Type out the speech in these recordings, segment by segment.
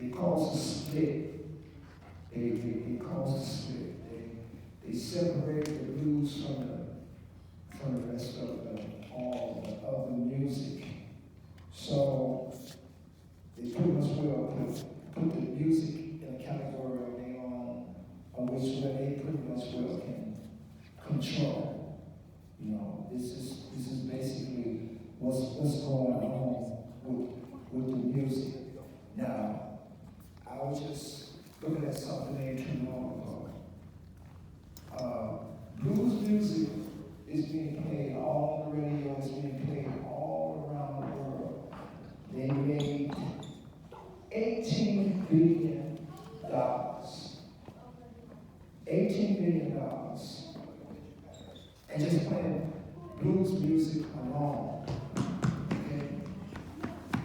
they cause a split. They cause a split. They separate the blues from the rest of all the other music. So they pretty much will put the music in a category of their own, of which where they pretty much will can control. You know, this is basically what's going on with the music. Now, I was just looking at something ain't too long ago. Blues music is being played all on the radio, it's being played all around the world. They made $18 billion. $18 billion. And just playing blues music alone. Okay?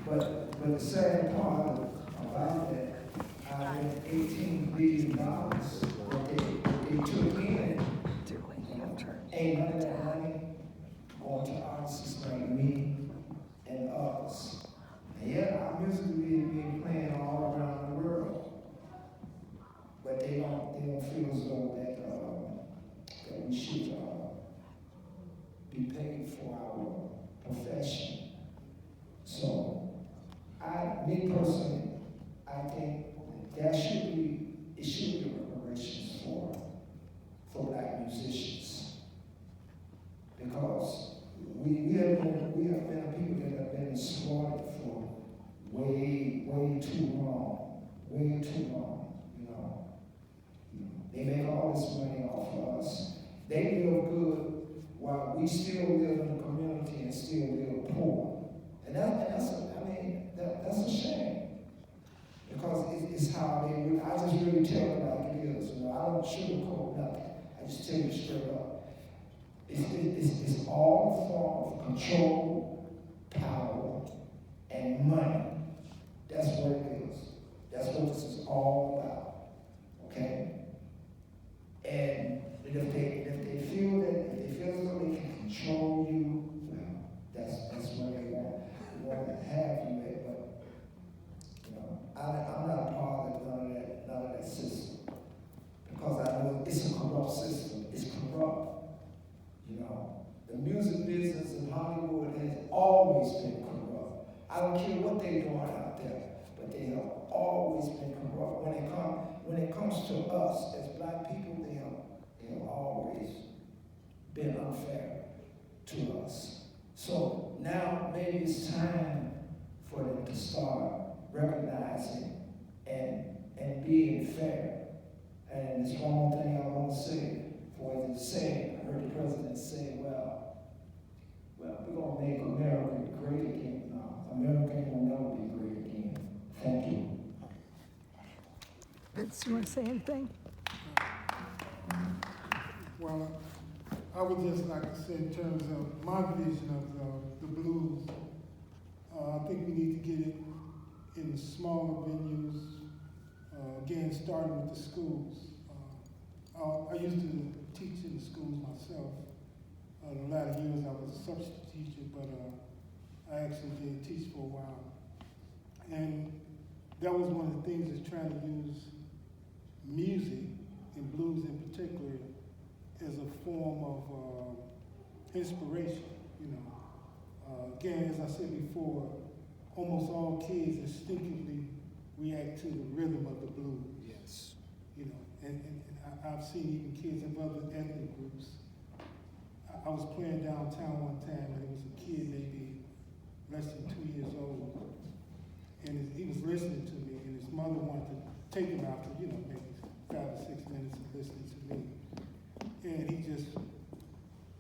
But the sad part about that, out of $18 billion that they took in, ain't none of that money going to artists like me and others. And yet our music is being played all around the world. But they don't feel as though that we should be paid for our profession. So me personally, I think it should be reparations for black musicians. Because we have been a people that have been exploited for way too long, you know. They make all this money off of us. They live good while we still live in the community and still live poor. And that's a shame. Because it's how they really, I just really tell it like it is. You know, I don't sugarcoat nothing. I just tell you straight up. It's all a form of control, power, and money. That's what it is. That's what this is all about. Okay? And if they feel as though they can control you, well, that's where they want to have you at. But you know, I'm not a part of none of that system. Because I know it's a corrupt system. It's corrupt. You know, the music business in Hollywood has always been corrupt. I don't care what they're doing out there, but they have always been corrupt. When it comes to us as black people, they have always been unfair to us. So now maybe it's time for them to start recognizing and being fair. And there's one more thing I want to say. For it say, I heard the president say, well, we're going to make America great again. No, America will never be great again. Thank you. Vince, you want to say anything? Well, I would just like to say in terms of my vision of the blues, I think we need to get it in the smaller venues, again, starting with the schools. I used to teach in the schools myself. The latter years I was a substitute teacher, but I actually did teach for a while. And that was one of the things is trying to use music, and blues in particular, as a form of inspiration, you know. Again, as I said before, almost all kids instinctively react to the rhythm of the blues. Yes. You know, and I've seen even kids of other ethnic groups. I was playing downtown one time, and there was a kid maybe less than 2 years old, and he was listening to me, and his mother wanted to take him out for, you know, maybe 5 or 6 minutes of listening to me. And he just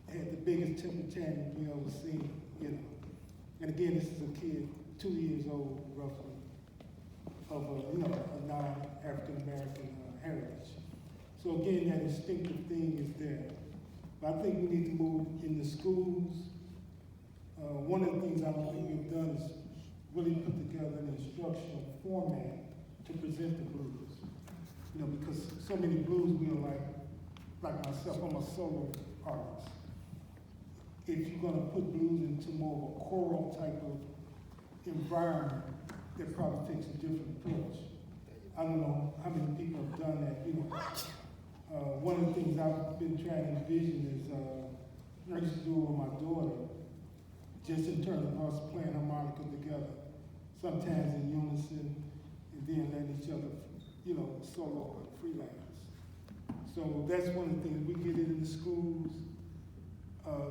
had the biggest temper tantrum we ever seen, you know. And again, this is a kid, 2 years old, roughly, of a non-African American heritage. So again, that instinctive thing is there. But I think we need to move in the schools. One of the things I don't think we've done is really put together an instructional format to present the blues. You know, because so many blues we are like myself, I'm a solo artist. If you're gonna put blues into more of a choral type of environment, it probably takes a different approach. I don't know how many people have done that, you know. One of the things I've been trying to envision is, I used to do it with my daughter, just in terms of us playing harmonica together, sometimes in unison, and then letting each other, you know, solo and freelance. So that's one of the things, we get it in the schools,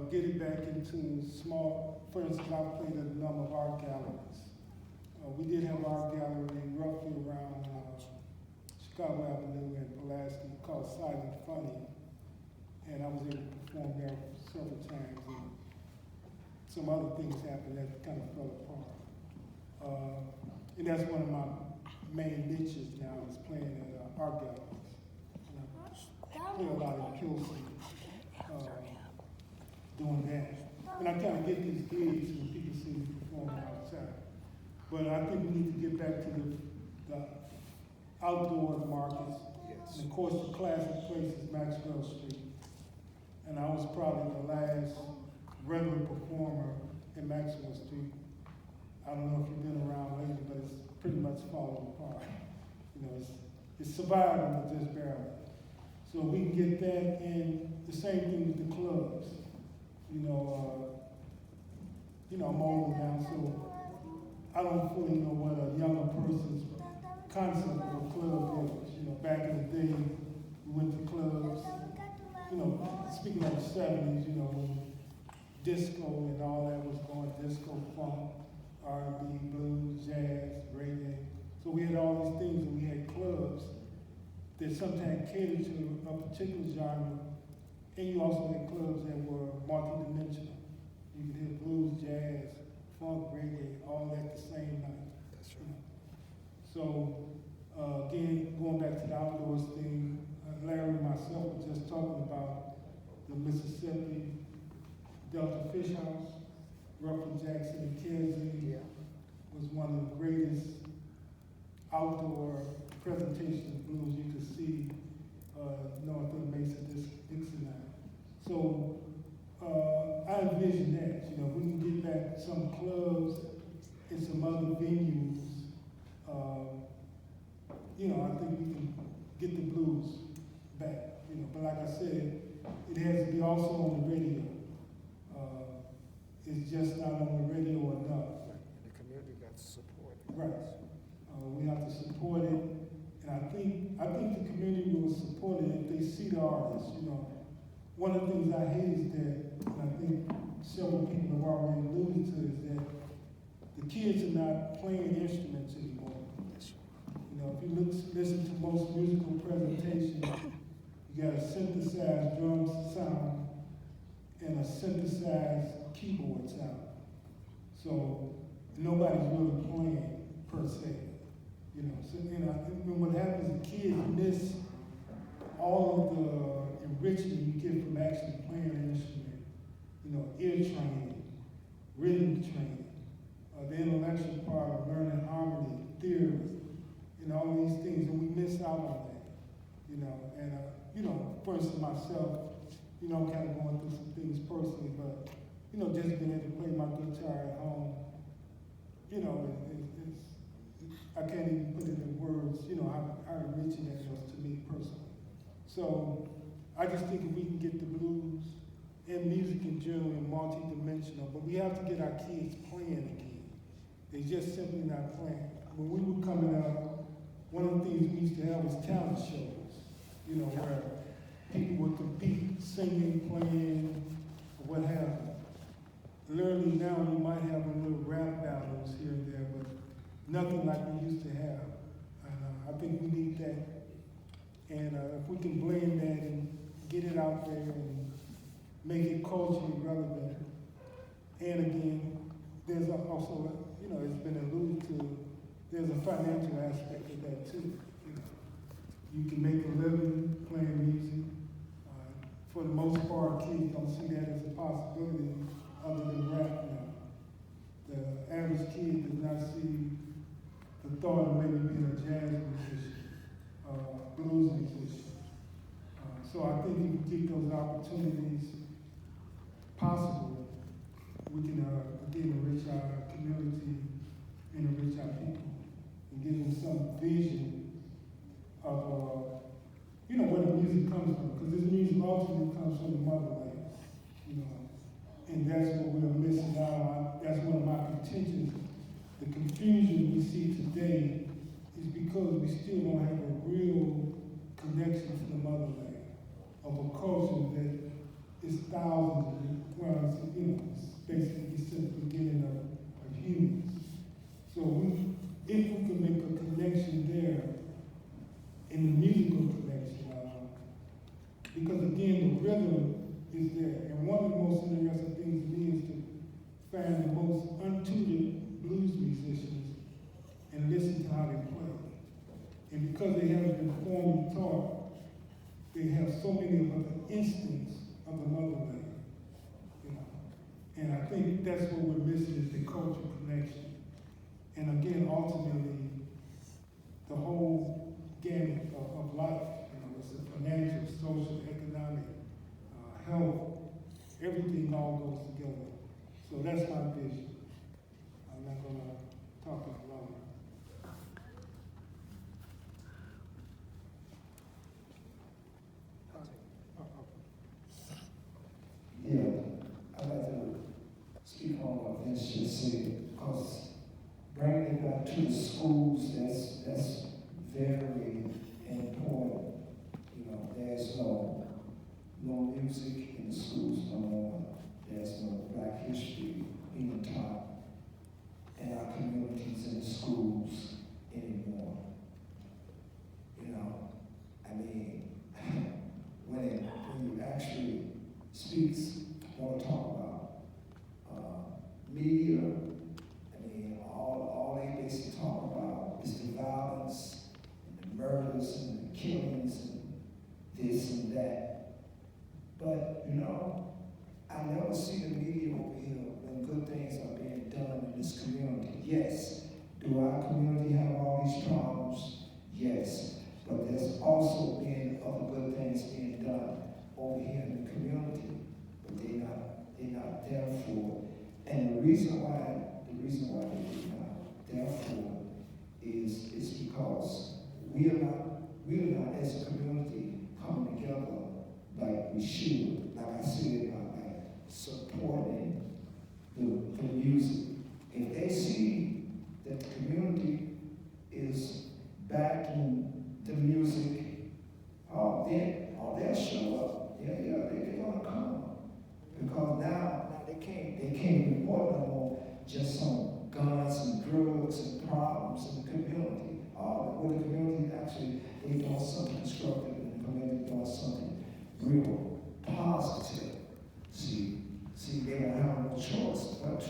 get it back into small, for instance, I've played at a number of art galleries. We did have art gallery roughly around Chicago Avenue and Pulaski called Silent Funny, and I was able to perform there several times, and some other things happened that kind of fell apart. And that's one of my main niches now, is playing at art galleries. And I play a lot in Pilsen, doing that. And I kind of get these gigs when people see me performing outside. But I think we need to get back to the outdoor markets. Yes. And of course, the classic place is Maxwell Street. And I was probably the last regular performer in Maxwell Street. I don't know if you've been around lately, but it's pretty much falling apart. You know, it's surviving, but just barely. So we can get that, and the same thing with the clubs. I'm older now, so I don't fully know what a younger person's concept of a club is. You know, back in the day, we went to clubs. You know, speaking of the '70s, you know, when disco and all that was going, disco, funk, R&B, blues, jazz, reggae. So we had all these things, and we had clubs that sometimes catered to a particular genre, and you also had clubs that were multi-dimensional. You could hear blues, jazz, funk, reggae, all at the same night. That's right. So, again, going back to the outdoors thing, Larry and myself were just talking about the Mississippi Delta Fish House. Ruffin Jackson and Kenzie was one of the greatest outdoor presentations of blues you could see north of Mesa Dixon now. So I envision that, you know, we can get back some clubs and some other venues. I think we can get the blues back, you know. But like I said, it has to be also on the radio. It's just not on the radio enough. The community got to support it. Right. We have to support it, and I think the community will support it if they see the artists. You know, one of the things I hate is that, and I think several people have already alluded to, is that the kids are not playing instruments anymore. You know, if you listen to most musical presentations, you got a synthesized drum sound and a synthesized keyboard sound. So nobody's really playing per se. You know, so I think what happens is kids miss all of the enrichment you get from actually playing an instrument. You know, ear training, rhythm training, the intellectual part of learning harmony, theory, and all these things, and we miss out on that. You know, and for instance, myself, you know, I'm kind of going through some things personally, but you know, just being able to play my guitar at home, you know, I can't even put it in words, you know, how enriching that was to me personally. So I just think if we can get the blues and music in general and multi-dimensional, but we have to get our kids playing again. They're just simply not playing. When we were coming up, one of the things we used to have was talent shows, you know, where people would compete, singing, playing, or what have you. Literally now you might have a little rap battles here and there, but nothing like we used to have. And I think we need that. And if we can blend that and get it out there and make it culturally relevant. And again, there's also, you know, it's been alluded to, there's a financial aspect of that too. You know, you can make a living playing music. For the most part, kids don't see that as a possibility other than rap now. The average kid does not see the thought of maybe being a jazz musician, blues musician. So I think if we keep those opportunities possible, we can again enrich our community and enrich our people and give them some vision comes from, because this music ultimately comes from the motherland, you know, and that's what we're missing out on. That's one of my contentions. The confusion we see today is because we still don't have a real connection to the motherland of a culture that is thousands of, well, you know, it's basically just the beginning of humans. So if we can make a connection there, in the musical connection, because again, the rhythm is there. And one of the most interesting things to me is to find the most untutored blues musicians and listen to how they play. And because they haven't been formally taught, they have so many of the instincts of the motherland. You know? And I think that's what we're missing is the cultural connection. And again, ultimately, the whole gamut of life, you know, it's the financial, social, economic, health, everything all goes together. So that's my vision. I'm not gonna talk any longer. Yeah, I'd like to speak on what Vince just said, because bringing it back to the schools, that's very important. You know, there's no music in the schools no more. There's no Black history being taught in our communities in the schools anymore. You know, I mean, when you actually speaks, want to talk about media, I mean, all they basically talk about is the violence, and the murders, and the killings, and this and that. But, you know, I never see the media over here when good things are being done in this community. Yes, do our community have all these problems? Yes, but there's also been other good things being done over here in the community, but they're not there for it. And the reason why they're not there for it is because we are not as a community coming together like we should. Like I said, like supporting the music. If they see that the community is backing the music, they'll show up. They're gonna come. Because now they can't report no more just some guns and drugs and problems in the community. When the community actually, they doing something constructive and the community doing something real